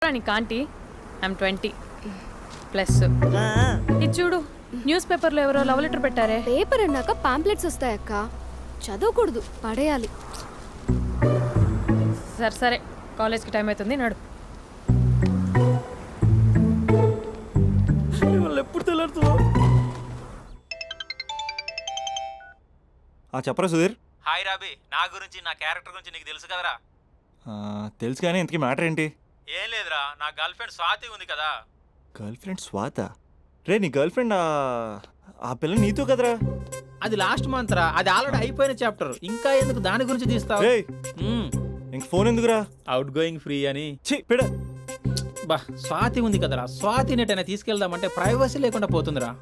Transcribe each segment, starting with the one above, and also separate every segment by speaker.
Speaker 1: చెప్పరా నీకు aunty I'm 20 plus. ఇది చూడు న్యూస్ పేపర్లో ఎవరో లవ్ లెటర్ పెట్టారే.
Speaker 2: పేపర్ అన్నాక పాంప్లెట్స్ వస్తాయక్క, చదవకూడదు, పడేయాలి.
Speaker 1: సరే సరే కాలేజ్కి టైం అవుతుంది, నడు.
Speaker 3: ఎప్పుడు తెల్లారుతుందో. చెప్పరా సుధీర్.
Speaker 4: హాయ్ రాబీ, నా గురించి నా క్యారెక్టర్ గురించి నీకు తెలుసు కదరా?
Speaker 3: తెలుసు కానీ ఇంతకీ మ్యాటర్ ఏంటి?
Speaker 4: ఏం లేదురా, నా గర్ల్ ఫ్రెండ్ స్వాతి ఉంది కదా.
Speaker 3: గర్ల్ ఫ్రెండ్ స్వాత? రే నీ గర్ల్ ఫ్రెండ్ ఆ పిల్ల నీతో కదరా?
Speaker 4: అది లాస్ట్ మంత్ రా, అది ఆల్రెడీ అయిపోయిన చాప్టర్, ఇంకా ఎందుకు దాని గురించి తీస్తావు?
Speaker 3: ఇంక ఫోన్ ఎందుకురా?
Speaker 4: అవుట్ గోయింగ్ ఫ్రీ అని.
Speaker 3: బా
Speaker 4: స్వాతి ఉంది కదరా, స్వాతిని ఎటైనా తీసుకెళ్దామంటే ప్రైవసీ లేకుండా పోతుందిరా.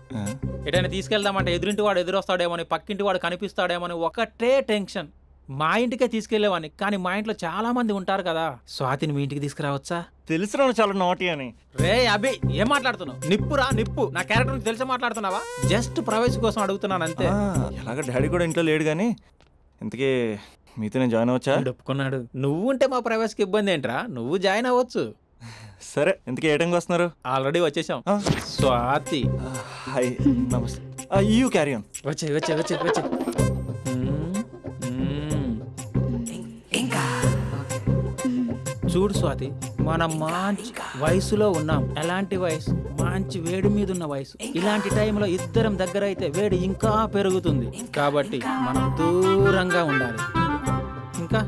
Speaker 4: ఎటైనా తీసుకెళ్దామంటే ఎదురింటి వాడు ఎదురొస్తాడేమోని, పక్కింటి వాడు కనిపిస్తాడేమోని ఒకటే టెన్షన్. మా ఇంటికే తీసుకెళ్లేవాడిని, కానీ మా ఇంట్లో చాలా మంది ఉంటారు కదా. స్వాతిని మీ ఇంటికి తీసుకురావచ్చా?
Speaker 3: తెలుసురా చాలా నాటి అని.
Speaker 4: రే అభి, ఏం మాట్లాడుతున్నావు? నిప్పురా నిప్పు. నా క్యారెక్టర్ తెలిసి మాట్లాడుతున్నావా? జస్ట్ ప్రైవసీ కోసం అడుగుతున్నాను అంతే.
Speaker 3: ఎలాగ డాడీ కూడా ఇంట్లో లేడు కానీ ఇంతకీ మీతో నేను జాయిన్ అవ్వచ్చా?
Speaker 4: ఒప్పుకున్నాడు. నువ్వు ఉంటే మా ప్రైవసీకి ఇబ్బంది ఏంట్రా, నువ్వు జాయిన్ అవ్వచ్చు.
Speaker 3: సరే ఇంతకీ ఏ టైంకి వస్తున్నారు?
Speaker 4: ఆల్రెడీ వచ్చేసాం. స్వాతి
Speaker 3: హాయ్ నమస్తే. You carry on.
Speaker 4: వచ్చే వచ్చే వచ్చే వచ్చే. చూడు స్వాతి, మనం మంచి వయసులో ఉన్నాం. ఎలాంటి వయసు? మంచి వేడి మీద ఉన్న వయసు. ఇలాంటి టైంలో ఇద్దరం దగ్గర అయితే వేడి ఇంకా పెరుగుతుంది. కాబట్టి మనం దూరంగా ఉండాలి. ఇంకా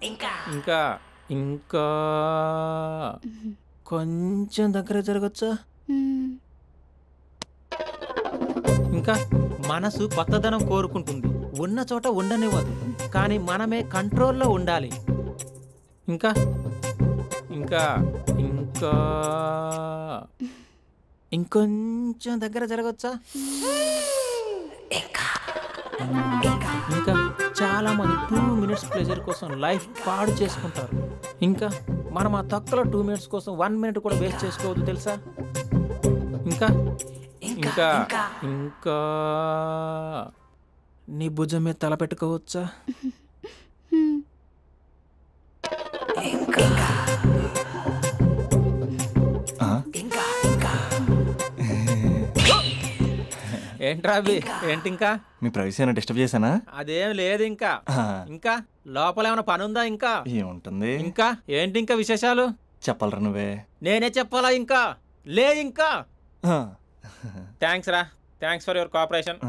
Speaker 4: ఇంకా ఇంకా కొంచెం దగ్గర జరగచ్చా? ఇంకా మనసు కొత్తదనం కోరుకుంటుంది, ఉన్న చోట ఉండనివ్వదు, కానీ మనమే కంట్రోల్లో ఉండాలి. ఇంకా ఇంకా ఇంకా ఇంకొంచెం దగ్గర జరగచ్చా? ఇంకా చాలా మంది 2 minutes ప్లెజర్ కోసం లైఫ్ పాడు చేసుకుంటారు. ఇంకా మనం ఆ తక్కువ 2 minutes కోసం 1 minute కూడా వేస్ట్ చేసుకోవద్దు తెలుసా? ఇంకా ఇంకా ఇంకా నీ భుజం మీద తల పెట్టుకోవచ్చా? ఏంట్రా అవి? ఏంటి ఇంకా?
Speaker 3: మీ ప్రైవసీ ఏమైనా డిస్టర్బ్ చేశానా?
Speaker 4: అదేం లేదు. ఇంకా ఇంకా లోపల ఏమైనా పని ఉందా? ఇంకా
Speaker 3: ఏముంటుంది?
Speaker 4: ఇంకా ఏంటి ఇంకా విశేషాలు?
Speaker 3: చెప్పాలరా నువ్వే.
Speaker 4: నేనే చెప్పాలా? ఇంకా లే. ఇంకా థ్యాంక్స్ రా, thanks for your cooperation.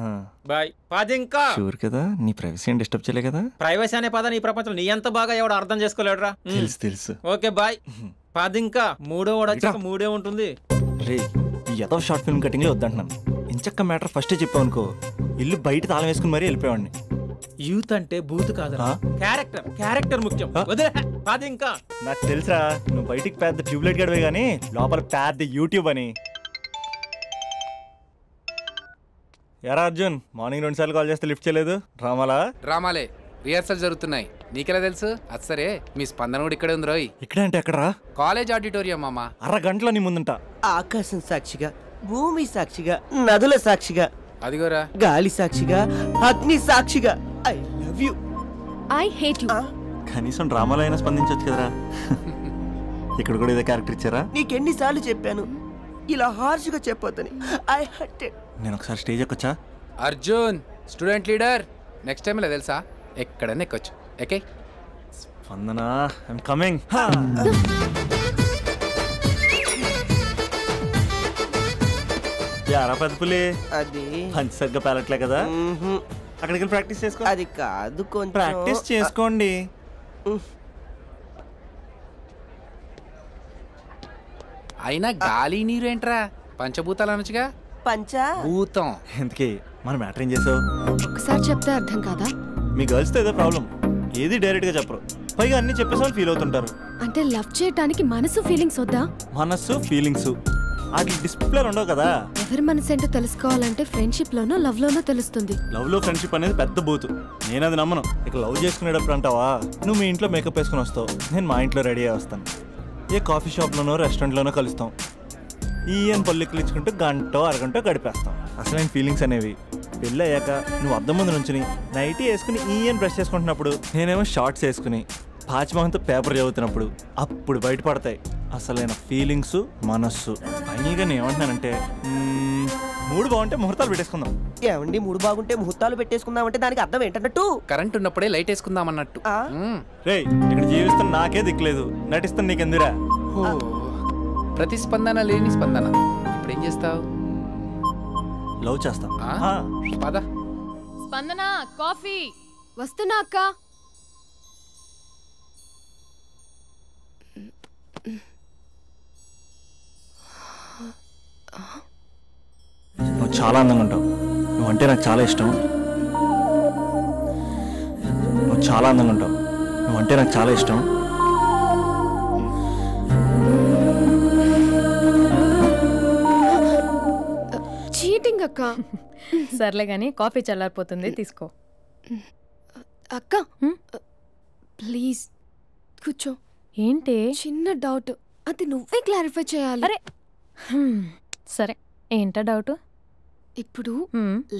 Speaker 4: Bye. పది ఇంకా.
Speaker 3: షూర్ కదా నీ ప్రైవసీ ఏం డిస్టర్బ్ చేయలే కదా?
Speaker 4: ప్రైవసీ అనే పద నీ ప్రపంచంలో నీ ఎంత బాగా ఎవడు అర్థం చేసుకోలేడురా.
Speaker 3: తెలుసు తెలుసు.
Speaker 4: Okay bye. పది ఇంకా. మూడో వాడు వచ్చాక మూడే ఉంటుంది.
Speaker 3: రే ఈ ఏదో షార్ట్ ఫిల్మ్ కటింగ్ లో వద్దంటున్నాను. ఇంచక్క మ్యాటర్ ఫస్టే చెప్పావు అనుకో, ఇల్లు బయట తాళం వేసుకుని మరీ వెళ్ళిపోయాడిని.
Speaker 4: యూత్ అంటే బూత్ కాదురా, క్యారెక్టర్. క్యారెక్టర్ ముఖ్యం. పది ఇంకా.
Speaker 3: నాకు తెలుసా నువ్వు బయటికి పెద్ద ట్యూబ్లైట్ గడవే గానీ లోపల పెద్ద యూట్యూబ్ అని. యారా అర్జున్, మార్నింగ్ 2 సార్లు కాల్ చేస్తే లిఫ్ట్ చేయలేదు.
Speaker 5: డ్రామాలే రిహార్సల్ జరుగుతున్నాయి. నీకెలా తెలుసు? అది సరే, మీ స్పందన కూడా ఇక్కడే ఉంది రోయ్.
Speaker 3: ఇక్కడ అంటే ఎక్కడరా?
Speaker 5: కాలేజ్ ఆడిటోరియం మామ.
Speaker 3: అరగంటలో నీ ముందుంటా.
Speaker 6: ఆకాశం సాక్షిగా, భూమి సాక్షిగా, నదుల సాక్షిగా,
Speaker 5: అదిగోరా
Speaker 6: గాలి సాక్షిగా, అగ్ని సాక్షిగా, I love you.
Speaker 2: I hate you.
Speaker 3: కనీసం డ్రామాలో అయినా స్పందించవచ్చు కదరా. ఇక్కడ కూడా ఇదే క్యారెక్టర్ ఇచ్చారా?
Speaker 6: నీకెన్నిసార్లు చెప్పాను ఇలా హార్ష్గా చెప్పొద్దని. I hurt.
Speaker 3: నేను ఒకసారి స్టేజ్ ఎక్కొచ్చా?
Speaker 5: Arjun student leader. Next time ఇలా తెలుసా, ఎక్కడన్నా ఎక్కొచ్చు. Okay
Speaker 3: Spandana, I'm coming. యారా పెద్ద పులి,
Speaker 6: అది
Speaker 3: పంచి సరిగ్గా పేలట్లే కదా. అక్కడికి ప్రాక్టీస్ చేసుకో.
Speaker 6: అది కాదు, కొంచెం
Speaker 3: ప్రాక్టీస్ చేసుకోండి.
Speaker 5: అయినా గాలి నీరు ఏంట్రా? పంచభూతాలు అనొచ్చుగా. పంచభూతం.
Speaker 3: ఎందుకే మన మ్యాటర్ ఏం చేసావు?
Speaker 2: ఒకసారి చెప్తే అర్థం కాదా?
Speaker 3: మీ గర్ల్స్ తో ఏదో ప్రాబ్లం, ఏది డైరెక్ట్ గా చెప్పరు, పైగా అన్ని చెప్పేసామని ఫీల్ అవుతుంటారు.
Speaker 2: అంటే లవ్ చేయడానికి మనసు ఫీలింగ్స్ వద్దా?
Speaker 3: మనస్సు ఫీలింగ్స్ వాటి డిస్ప్లే ఉండవు కదా.
Speaker 2: ఎవరి మనసు ఏంటో తెలుసుకోవాలంటే ఫ్రెండ్షిప్ లోనో లవ్ లోనో తెలుస్తుంది.
Speaker 3: లవ్ లో ఫ్రెండ్షిప్ అనేది పెద్ద బూతు, నేను అది నమ్మను. ఇక లవ్ చేసుకునేటప్పుడు అంటావా, నువ్వు మీ ఇంట్లో మేకప్ వేసుకుని వస్తావు, నేను మా ఇంట్లో రెడీ అయ్యి వస్తాను. ఏ కాఫీ షాప్లోనో రెస్టారెంట్లోనో కలుస్తాం. ఈయన పల్లెక్కులు ఇచ్చుకుంటూ గంటో అరగంటో గడిపేస్తాం. అసలైన ఫీలింగ్స్ అనేవి పెళ్ళి అయ్యాక నువ్వు అద్దం ముందు నుంచుని నైటీ వేసుకుని ఈయన బ్రష్ చేసుకుంటున్నప్పుడు, నేనేమో షార్ట్స్ వేసుకుని పాచిమహంతో పేపర్ చదువుతున్నప్పుడు అప్పుడు బయటపడతాయి. అసలైన ఫీలింగ్స్, మనస్సు. ఫైనల్గా నేను ఏమంటున్నానంటే మూడు బాగుంటే ముహూర్తాలు పెట్టేసుకుందాం.
Speaker 6: ఏమండి మూడు బాగుంటే ముహూర్తాలు పెట్టేసుకుందామంటే దానికి అర్థం ఏంటన్నట్టు?
Speaker 5: కరెంట్ ఉన్నప్పుడే లైట్ వేసుకుందాం అన్నట్టు.
Speaker 3: రేయ్ ఇక్కడ జీవిస్తున్న నాకే దిక్కులేదు, నటిస్తున్న నీకెందురా?
Speaker 5: ప్రతిస్పందన లేని స్పందన. ఇప్పుడు ఏం చేస్తావు?
Speaker 3: లవ్ చేస్తా.
Speaker 5: పద.
Speaker 1: స్పందన కాఫీ.
Speaker 2: వస్తున్నా అక్క.
Speaker 3: నువ్వు చాలా అందంగా ఉంటావు. నువ్వంటే నాకు చాలా ఇష్టం. నువ్వు చాలా అందంగా ఉంటావు. నువ్వంటే నాకు చాలా ఇష్టం.
Speaker 2: చీటింగ్ అక్క.
Speaker 1: సర్లే గానీ కాఫీ చల్లారిపోతుంది, తీసుకో.
Speaker 2: అక్క ప్లీజ్ కూర్చో.
Speaker 1: ఏంటి?
Speaker 2: చిన్న డౌట్, అది నువ్వే క్లారిఫై చేయాలి.
Speaker 1: అరే సరే, ఏంటా డౌట్?
Speaker 2: ఇప్పుడు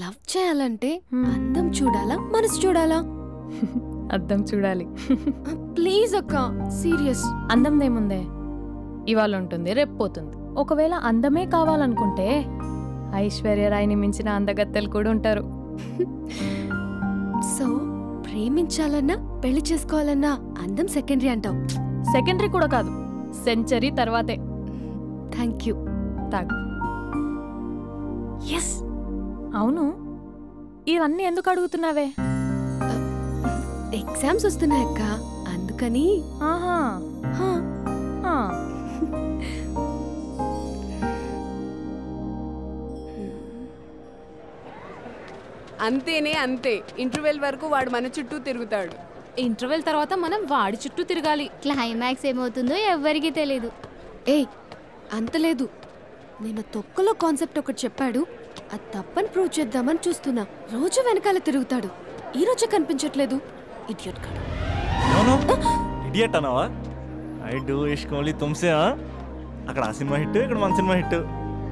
Speaker 2: లవ్ చేయాలంటే అందం చూడాలా, మనసు చూడాలా?
Speaker 1: అద్దం చూడాలి.
Speaker 2: ప్లీజ్ అక్క, సీరియస్.
Speaker 1: అందందేముందే, ఇవాళ ఉంటుంది రేపు పోతుంది. ఒకవేళ అందమే కావాలనుకుంటే ఐశ్వర్యరాయ్ని మించిన అందగత్తెలు కూడా ఉంటారు.
Speaker 2: సో ప్రేమించాలన్నా పెళ్లి చేసుకోవాలన్నా అందం సెకండరీ అంటావు?
Speaker 1: సెకండరీ కూడా కాదు, సెంచరీ తర్వాతే.
Speaker 2: Thank you.
Speaker 1: తాగు.
Speaker 2: ఎస్.
Speaker 1: అవును, ఇవన్నీ ఎందుకు అడుగుతున్నావే?
Speaker 2: ఎగ్జామ్స్ వస్తున్నాయక్క, అందుకని.
Speaker 1: ఆహా.
Speaker 7: అంతేనే అంతే. ఇంటర్వెల్ వరకు వాడు మన చుట్టూ తిరుగుతాడు.
Speaker 2: ఇంటర్వెల్ తర్వాత మనం వాడి చుట్టూ తిరగాలి.
Speaker 8: క్లైమాక్స్ ఏమవుతుందో ఎవ్వరికీ తెలీదు.
Speaker 2: ఏయ్ అంత లేదు, నేను తొక్కలో కాన్సెప్ట్ ఒకటి చెప్పాడు, అది తప్పని ప్రూవ్ చేద్దామని చూస్తున్నా. రోజు వెనకాల తిరుగుతాడు, ఈ రోజే కనిపించట్లేదు. ఇడియట్ కాడు.
Speaker 3: ఇడియట్ అన్నావా? ఐ డూ ఇష్క్ ఓన్లీ తుమ్సే. అక్కడ ఆ సినిమా హిట్, ఇక్కడ మన సినిమా హిట్.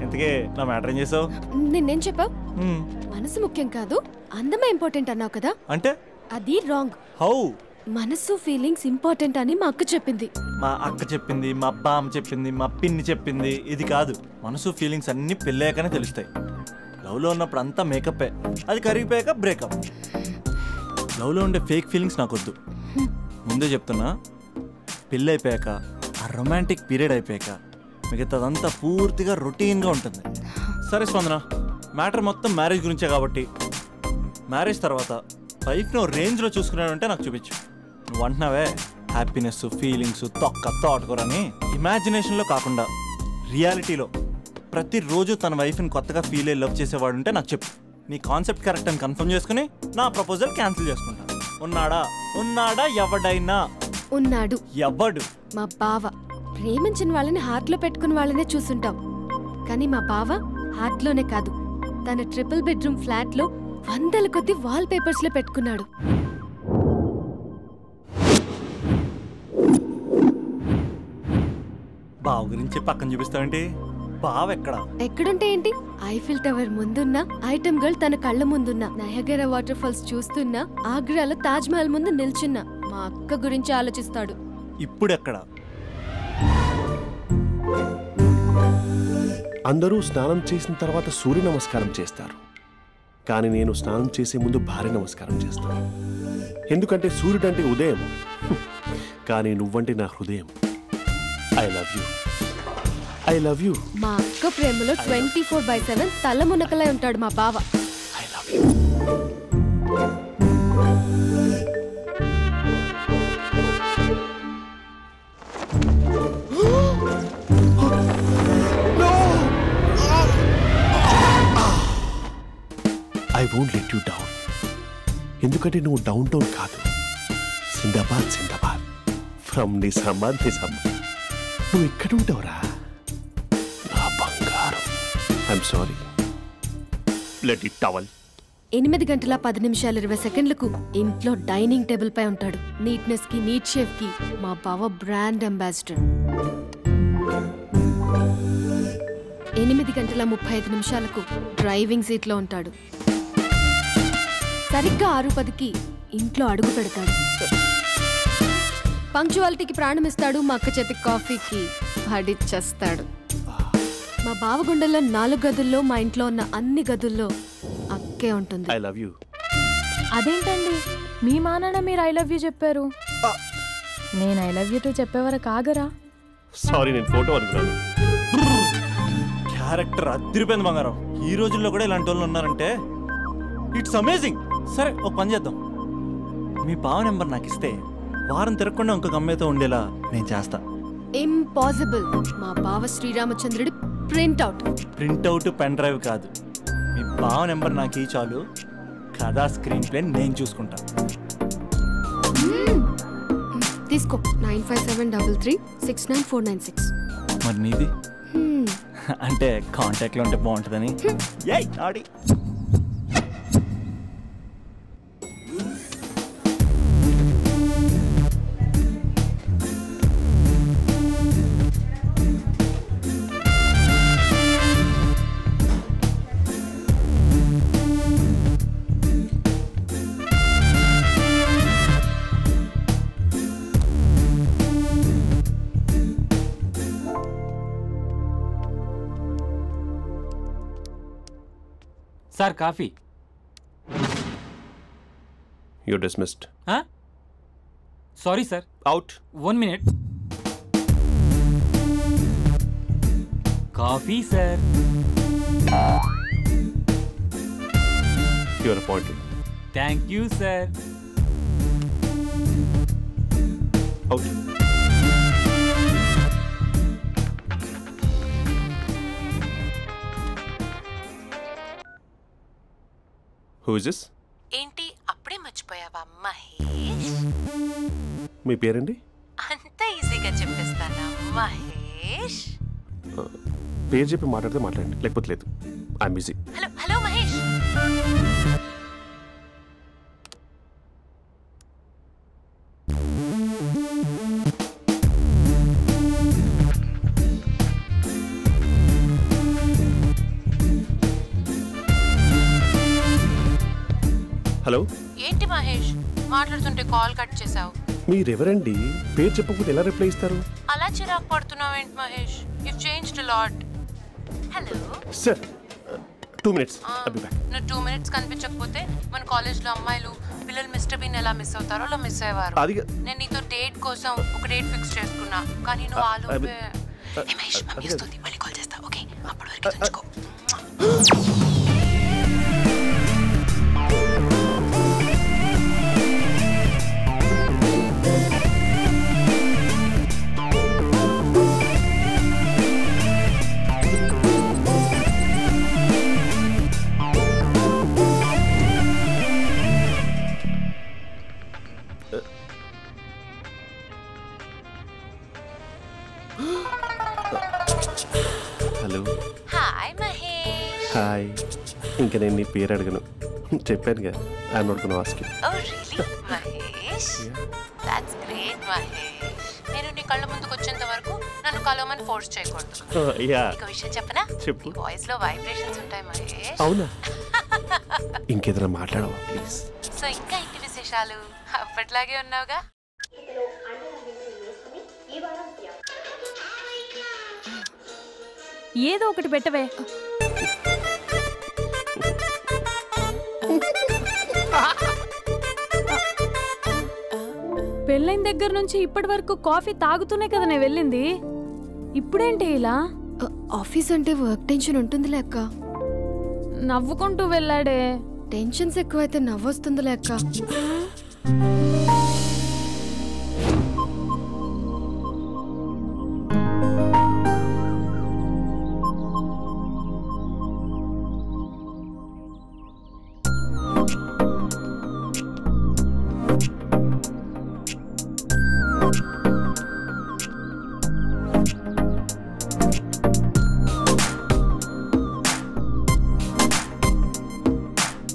Speaker 3: ఇంతకే నా మ్యాటర్ ఏం చేసావు?
Speaker 2: నిన్నేం చెప్పావు? మనసు ముఖ్యం కాదు, అందమే ఇంపార్టెంట్ అన్నావు కదా.
Speaker 3: అంటే
Speaker 2: అది రాంగ్.
Speaker 3: హౌ?
Speaker 2: మనసు ఫీలింగ్స్ ఇంపార్టెంట్ అని మా అక్క చెప్పింది.
Speaker 3: మా అక్క చెప్పింది, మా బామ్మ చెప్పింది, మా పిన్ని చెప్పింది. ఇది కాదు, మనసు ఫీలింగ్స్ అన్ని పెళ్ళాకనే తెలుస్తాయి. లవ్లో ఉన్నప్పుడు అంతా మేకప్పే, అది కరిగిపోయాక బ్రేకప్. లవ్లో ఉండే ఫేక్ ఫీలింగ్స్ నాకొద్దు. ముందే చెప్తున్నా, పెళ్ళి అయిపోయాక, ఆ రొమాంటిక్ పీరియడ్ అయిపోయాక మిగతాదంతా పూర్తిగా రొటీన్గా ఉంటుంది. సరే స్పందన, మ్యాటర్ మొత్తం మ్యారేజ్ గురించే కాబట్టి మ్యారేజ్ తర్వాత లైఫ్ను రేంజ్లో చూసుకున్నాడంటే నాకు చూపించు. నువ్వు అంటున్నావే హ్యాపీనెస్, ఫీలింగ్స్, తోటకూరని ఇమాజినేషన్లో కాకుండా రియాలిటీలో ప్రతిరోజు తన వైఫ్ని కొత్తగా ఫీల్ అయ్యి లవ్ చేసేవాడు ఉంటే నాకు చెప్పు. నీ కాన్సెప్ట్ కరెక్ట్ అని కన్ఫర్మ్ చేసుకుని నా ప్రపోజల్ క్యాన్సిల్ చేసుకుంటా. ఉన్నాడా ఎవడైనా?
Speaker 2: ఉన్నాడు.
Speaker 3: ఎవడు?
Speaker 2: మా బావ. ప్రేమించిన వాళ్ళని హార్ట్లో పెట్టుకున్న వాళ్ళనే చూసుంటాం, కానీ మా బావ హార్ట్లోనే కాదు, తన ట్రిపుల్ బెడ్రూమ్ ఫ్లాట్లో వందల కొద్ది వాల్ పేపర్స్ లో పెట్టుకున్నాడు.
Speaker 3: బావ గురించి పక్కన చూపిస్తావేంటి? బావ
Speaker 2: ఎక్కడుంటే ఏంటి? ఐఫిల్ టవర్ ముందున్న ఐటమ్ గర్ల్ తన కళ్ళ ముందున్న నయగరా వాటర్ ఫాల్స్ చూస్తున్నా, ఆగ్రాలో తాజ్ మహల్ ముందు నిల్చున్నా మా అక్క గురించి ఆలోచిస్తాడు.
Speaker 3: ఇప్పుడెక్కడ?
Speaker 9: అందరూ స్నానం చేసిన తర్వాత సూర్య నమస్కారం చేస్తారు, కానీ నేను స్నానం చేసే ముందు భార్య నమస్కారం చేస్తాను. ఎందుకంటే సూర్యుడు అంటే ఉదయం, కానీ నువ్వంటే నా హృదయం. I love you, I love you.
Speaker 2: మా అక్క ప్రేమలో 24/7 తల మునకలై ఉంటాడు మా బావ.
Speaker 9: I love you. I won't let you down. ఎందుకంటే నువ్వు డౌన్ టౌన్ కాదు, జిందాబాద్ జిందాబాద్ ఫ్రమ్ నిజామాబాద్ నిజామాబాద్. నువ్వు ఇక్కడ ఉంటావురా నా బంగారం. I'm sorry, let it towel.
Speaker 2: 8 గంటల 10 నిమిషాలు 20 సెకండ్లకు ఇంట్లో డైనింగ్ టేబుల్ పై ఉంటాడు. నీట్నెస్ కి, నీట్ షేఫ్ కి మా బావ బ్రాండ్ అంబాసిడర్. 8 గంటల 35 నిమిషాలకు డ్రైవింగ్ సీట్ లో ఉంటాడు. సరిగ్గా 6:10కి ఇంట్లో అడుగు పెడతాడు. పంక్చువాలిటీకి ప్రాణమిస్తాడు. మా అక్క చేతి కాఫీకి పడిచ్చేస్తాడు. మా బావగుండెల్లో 4 గదుల్లో మా ఇంట్లో ఉన్న అన్ని గదుల్లో అక్కే ఉంటుంది.
Speaker 9: I love you.
Speaker 1: అదేంటండి మీ మానాన్న మీరు ఐ లవ్ యూ చెప్పారు, నేను ఐ లవ్ యూ టు చెప్పేవరకు ఆగరా?
Speaker 9: సారీ, నేను ఫోటో అనుకున్నాను.
Speaker 3: క్యారెక్టర్ అదిరిపోయింది బంగారం. ఈ రోజుల్లో కూడా ఇలాంటి వాళ్ళు ఉన్నారంటే ఇట్స్ అమేజింగ్. సరే ఒక పని చేద్దాం, మీ బావ నెంబర్ నాకు ఇస్తే వారం తిరగకుండా ఇంకొక అమ్మాయితో ఉండేలా నేను చేస్తా.
Speaker 2: ఇంపాసిబుల్. మా బావ శ్రీరామచంద్రుడి ప్రింట్అవుట్.
Speaker 3: ప్రింట్అవుట్ పెన్ డ్రైవ్ కాదు, మీ బావ నెంబర్ నాకు ఈ చాలు, కథా స్క్రీన్ ప్లే నేను చూసుకుంటా.
Speaker 2: తీసుకో 9573369496.
Speaker 3: మరి నీది అంటే కాంటాక్ట్లో ఉంటే బాగుంటుందని. ఆడి
Speaker 10: sir coffee.
Speaker 9: You dismissed.
Speaker 10: Sorry sir.
Speaker 9: Out.
Speaker 10: 1 minute. Coffee sir.
Speaker 9: You are appointed.
Speaker 10: Thank you sir.
Speaker 9: Out. Who is this?
Speaker 11: ఏంటి అప్పుడే మర్చిపోయావా మహేష్?
Speaker 9: మీ పేరండి?
Speaker 11: అంత ఈజీగా చెప్పేస్తానా మహేష్?
Speaker 9: పేరు చెప్పి మాట్లాడితే మాట్లాడండి, లేకపోతే లేదు. I'm busy.
Speaker 11: Hello hello Mahesh.
Speaker 9: Hello.
Speaker 11: ఏంటి మహేష్ మాట్లాడుతుంటే కాల్ కట్ చేసావు?
Speaker 9: మీరెవరండి? పేరు చెప్పకపోతే ఎలా రిప్లై ఇస్తారు?
Speaker 11: అలా చిరాకు పడుతున్నావు ఏంటి Mahesh? You changed a lot. Hello
Speaker 9: sir 2 minutes. I'll be back.
Speaker 11: నువ్వు 2 minutes కనిపించకపోతే మన కాలేజ్లో అమ్మాయిలు పిల్లలు మిస్టర్ బీన్ ఎలా మిస్ అవుతారో అలా మిస్ అయ్యేవారు. నేను నీతో డేట్ కోసం ఒక డేట్ ఫిక్స్ చేసుకున్నా, కానీ నువ్వు ఆలోపే. మహేష్ మమ్మీ వస్తుంది, మళ్ళీ కాల్ చేస్తా. ఓకే, అప్పటి వరకు ఉంచుకో.
Speaker 9: హలో.
Speaker 11: హాయ్ మహేష్.
Speaker 9: హాయ్. ఇంకా నేను నీ పేరు అడగను, చెప్పానుగా. I'm not gonna ask you.
Speaker 11: Oh really Mahesh? That's great Mahesh. నేను నీ కళ్ళ ముందుకు వచ్చేంత వరకు నన్ను కలవమని ఫోర్స్ చేయకూడదు. ఒక విషయం చెప్పనా?
Speaker 9: చెప్పు.
Speaker 11: వాయిస్ లో వైబ్రేషన్స్ ఉంటాయి మహేష్.
Speaker 9: అవునా? ఇంకేదైనా మాట్లాడవా ప్లీజ్?
Speaker 11: సో ఇంకా ఇంటి విశేషాలు అప్పట్లాగే ఉన్నావుగా?
Speaker 1: ఏదో ఒకటి పెట్టవే. పెళ్ళైన దగ్గర నుంచి ఇప్పటి వరకు కాఫీ తాగుతూనే కదా నేను వెళ్ళింది, ఇప్పుడేంటి ఇలా?
Speaker 2: ఆఫీస్ అంటే వర్క్ టెన్షన్ ఉంటుంది లెక్క.
Speaker 1: నవ్వుకుంటూ వెళ్ళాడే.
Speaker 2: టెన్షన్స్ ఎక్కువైతే నవ్వొస్తుంది లెక్క.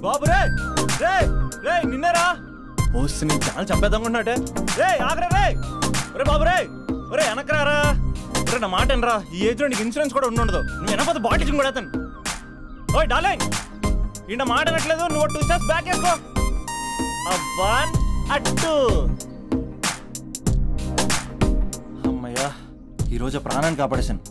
Speaker 3: బాబు రే రే రే నిన్నరా ఓసి నీ చాలా చంపేద్దామన్నాడే. రే ఆగరా రే. ఒరే బాబు రే, ఒరే వెనకరారా. ఒరే నా మాట అనరా, ఈ ఏజ్లో నీకు ఇన్సూరెన్స్ కూడా ఉండదు. నువ్వు వెనకపోతే బాటిల్ కూడా అతను. ఓయ్ డార్లింగ్, ఈ నా మాట అనట్లేదు. నువ్వు 2 steps బ్యాక్ వేసుకో. అవ్వన్ అట్టు. అమ్మయ్యా, ఈరోజు ప్రాణాన్ని కాపాడేశాను.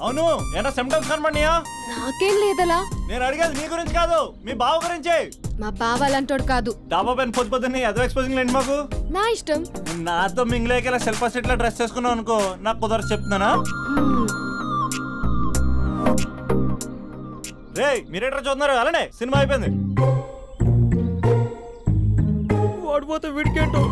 Speaker 3: అవును, ఏనా సిమ్టమ్స్ కనబడినాయా?
Speaker 2: నాకేం లేదలా.
Speaker 3: నేను అడిగేది నీ గురించి కాదు, మీ బావ గురించి.
Speaker 2: మా బావ అలాంటోడు కాదు.
Speaker 3: డాబా పైన పొద్దు పొద్దున్నే ఎదో ఎక్స్పోజింగ్ లేండి మాకు.
Speaker 2: నా ఇష్టం.
Speaker 3: నాతో మింగిలేకేలా సెల్ఫా సెట్ లా డ్రెస్ చేసుకున్నావు అనుకో, నాకు కుదరదు చెప్తున్నానా? రే మీరేట్రా చూస్తున్నారు? అలానే సినిమా అయిపోయింది. వాడిపోతే వీడికేంటో.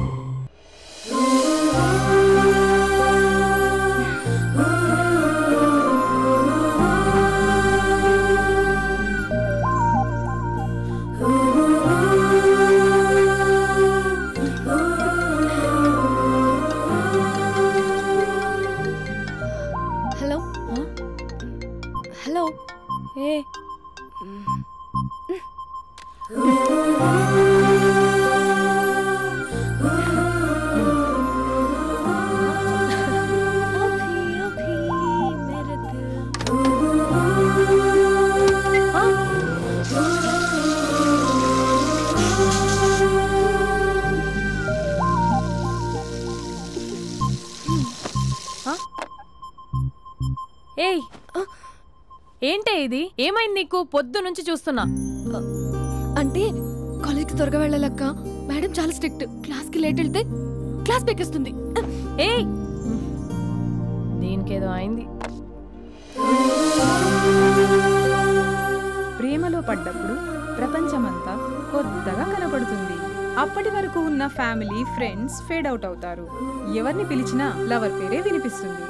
Speaker 2: Hello hello.
Speaker 1: ఏ ఏయ్ ఏంటే ఇది? ఏమైంది నీకు? పొద్దు నుంచి చూస్తున్నా.
Speaker 2: అంటే కాలేజ్కి త్వరగా వెళ్ళాలక్క. మేడం చాలా స్ట్రిక్ట్. క్లాస్కి లేట్ వెళ్తే క్లాస్ పెక్కేస్తుంది.
Speaker 1: ఏయ్ దీనికేదో అయింది.
Speaker 12: ప్రేమలో పడ్డప్పుడు ప్రపంచమంతా కొత్తగా కనపడుతుంది. అప్పటి వరకు ఉన్న ఫ్యామిలీ ఫ్రెండ్స్ ఫేడ్ అవుట్ అవుతారు. ఎవరిని పిలిచినా లవర్ పేరే వినిపిస్తుంది.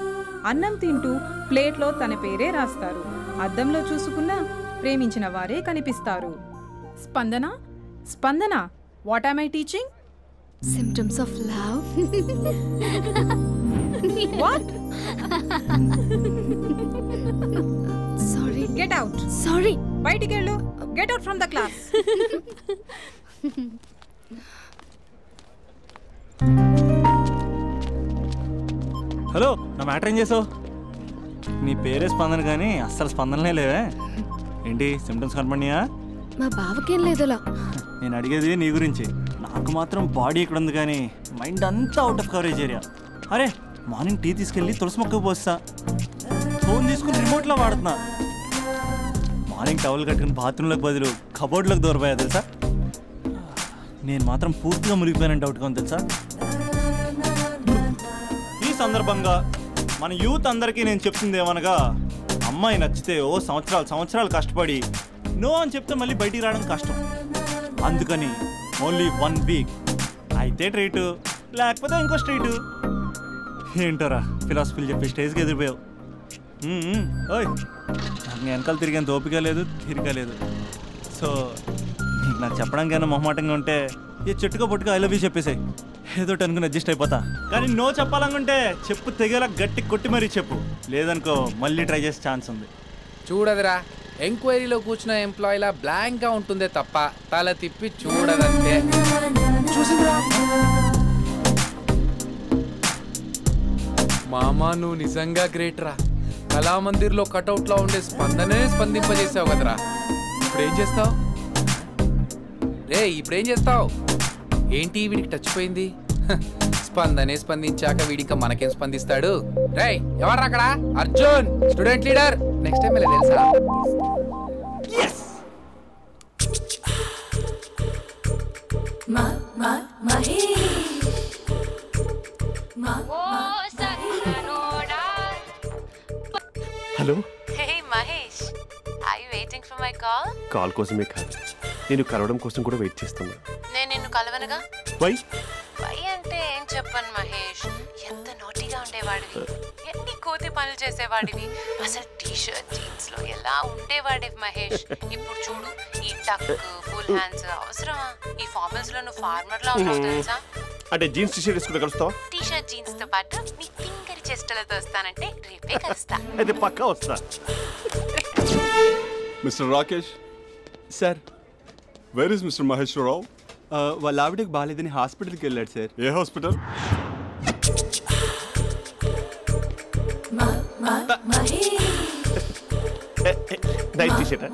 Speaker 12: అన్నం తింటూ ప్లేట్లో తన పేరే రాస్తారు. అద్దంలో చూసుకున్నా ప్రేమించిన వారే కనిపిస్తారు. Spandana Spandana, what am I teaching?
Speaker 2: Symptoms of love.
Speaker 12: What?
Speaker 2: Sorry.
Speaker 12: Get out.
Speaker 2: Sorry.
Speaker 12: బయటికి వెళ్ళు. Get out from the class.
Speaker 3: Hello, నా మ్యాటర్ ఏం చేసావు? నీ పేరే స్పందన కానీ అస్సలు స్పందనలే లేవే. ఏంటి సిమ్టమ్స్ కనపడినాయా?
Speaker 2: మా బావకేం లేదులా.
Speaker 3: నేను అడిగేది నీ గురించి. నాకు మాత్రం బాడీ ఇక్కడ ఉంది కానీ మైండ్ అంతా అవుట్ ఆఫ్ కవరేజ్ ఏరియా. అరే మార్నింగ్ టీ తీసుకెళ్ళి తులసి మొక్కకు పోస్తా. ఫోన్ తీసుకుని రిమోట్లో వాడుతున్నా. మార్నింగ్ టవల్ కట్టుకుని బాత్రూంలోకి బదులు కబోర్డ్లోకి దూరపోయా తెలుసా. నేను మాత్రం పూర్తిగా మునిగిపోయానని డౌట్గా ఉంది తెలుసా. ఈ సందర్భంగా మన యూత్ అందరికీ నేను చెప్తుంది ఏమనగా, అమ్మాయి నచ్చితే ఓ సంవత్సరాలు కష్టపడి నో అని చెప్తే మళ్ళీ బయటికి రావడం కష్టం. అందుకని ఓన్లీ 1 వీక్ అయితే ట్రీటు, లేకపోతే ఇంకో స్ట్రీటు. ఏంటోరా ఫిలాసఫీలు చెప్పి స్టేజ్కి ఎదిరిపోయావు. ఓయ్ నాకు వెనకాల తిరిగేంత ఓపిక లేదు, తీరిక లేదు. సో నీకు నాకు చెప్పడానికైనా మొహమాటంగా ఉంటే ఏ చెట్టుగా పొట్టుగా ఐ లవ్ యూ చెప్పేసాయి. ఏదో అనుకుని అడ్జస్ట్ అయిపోతా. కానీ నో చెప్పాలనుకుంటే చెప్పు తెగేలా గట్టి కొట్టి మరీ చెప్పు. లేదనుకో మళ్ళీ ట్రై చేసే ఛాన్స్ ఉంది.
Speaker 5: చూడదురా, ఎంక్వైరీలో కూర్చున్న ఎంప్లాయీలా బ్లాంక్గా ఉంటుందే తప్ప తల తిప్పి చూడదంతే. చూసిందిరా మామా, నువ్వు నిజంగా గ్రేట్ రా. కళామందిర్లో కటౌట్లో ఉండే స్పందనే స్పందింపజేసావు కదరా. ఇప్పుడేం చేస్తావు రే? ఇప్పుడేం చేస్తావు? ఏంటి వీడికి టచ్ పోయింది? స్పందనే స్పందించాక వీడిక మనకేం స్పందిస్తాడు? రే ఎవరు అక్కడ? Arjun, student leader. Next time ఇలా తెలుసా?
Speaker 9: Hello.
Speaker 11: Hey Mahesh, are you waiting for my call?
Speaker 9: Call కోసమే కాదు, నేను కలవడం కోసం కూడా వెయిట్ చేస్తున్నా.
Speaker 11: నేను నిన్ను కలవనుగా.
Speaker 9: వై
Speaker 11: అంటే ఏం చెప్పను మహేష్, ఎంత నోటీగా ఉండేవాడివి, ఎన్ని కోతి పనులు చేసేవాడివి, అసలు టీ షర్ట్ జీన్స్ లో ఎలా ఉండేవాడివి మహేష్. ఇప్పుడు చూడు, ఈ టక్ ఫుల్ హ్యాండ్స్ అవసరమా? ఈ ఫార్మల్స్ లో నువ్వు ఫార్మర్ లా ఉన్నావు తెలుసా.
Speaker 9: అంటే జీన్స్ టీ షర్ట్ వేసుకుంటే కలుస్తావా?
Speaker 11: టీ షర్ట్ జీన్స్ తో పాటు నీ తింగరి చెస్టలతో వస్తానంటే రేపే కలుస్తా.
Speaker 9: అయితే పక్కా వస్తా.
Speaker 13: Mister Rakesh
Speaker 14: sir.
Speaker 13: Where is mister Maheshwararao?
Speaker 14: వాళ్ళ ఆవిడకి బాగాలేదని హాస్పిటల్కి వెళ్ళాడు సార్.
Speaker 13: ఏ హాస్పిటల్?
Speaker 9: Night T shirt.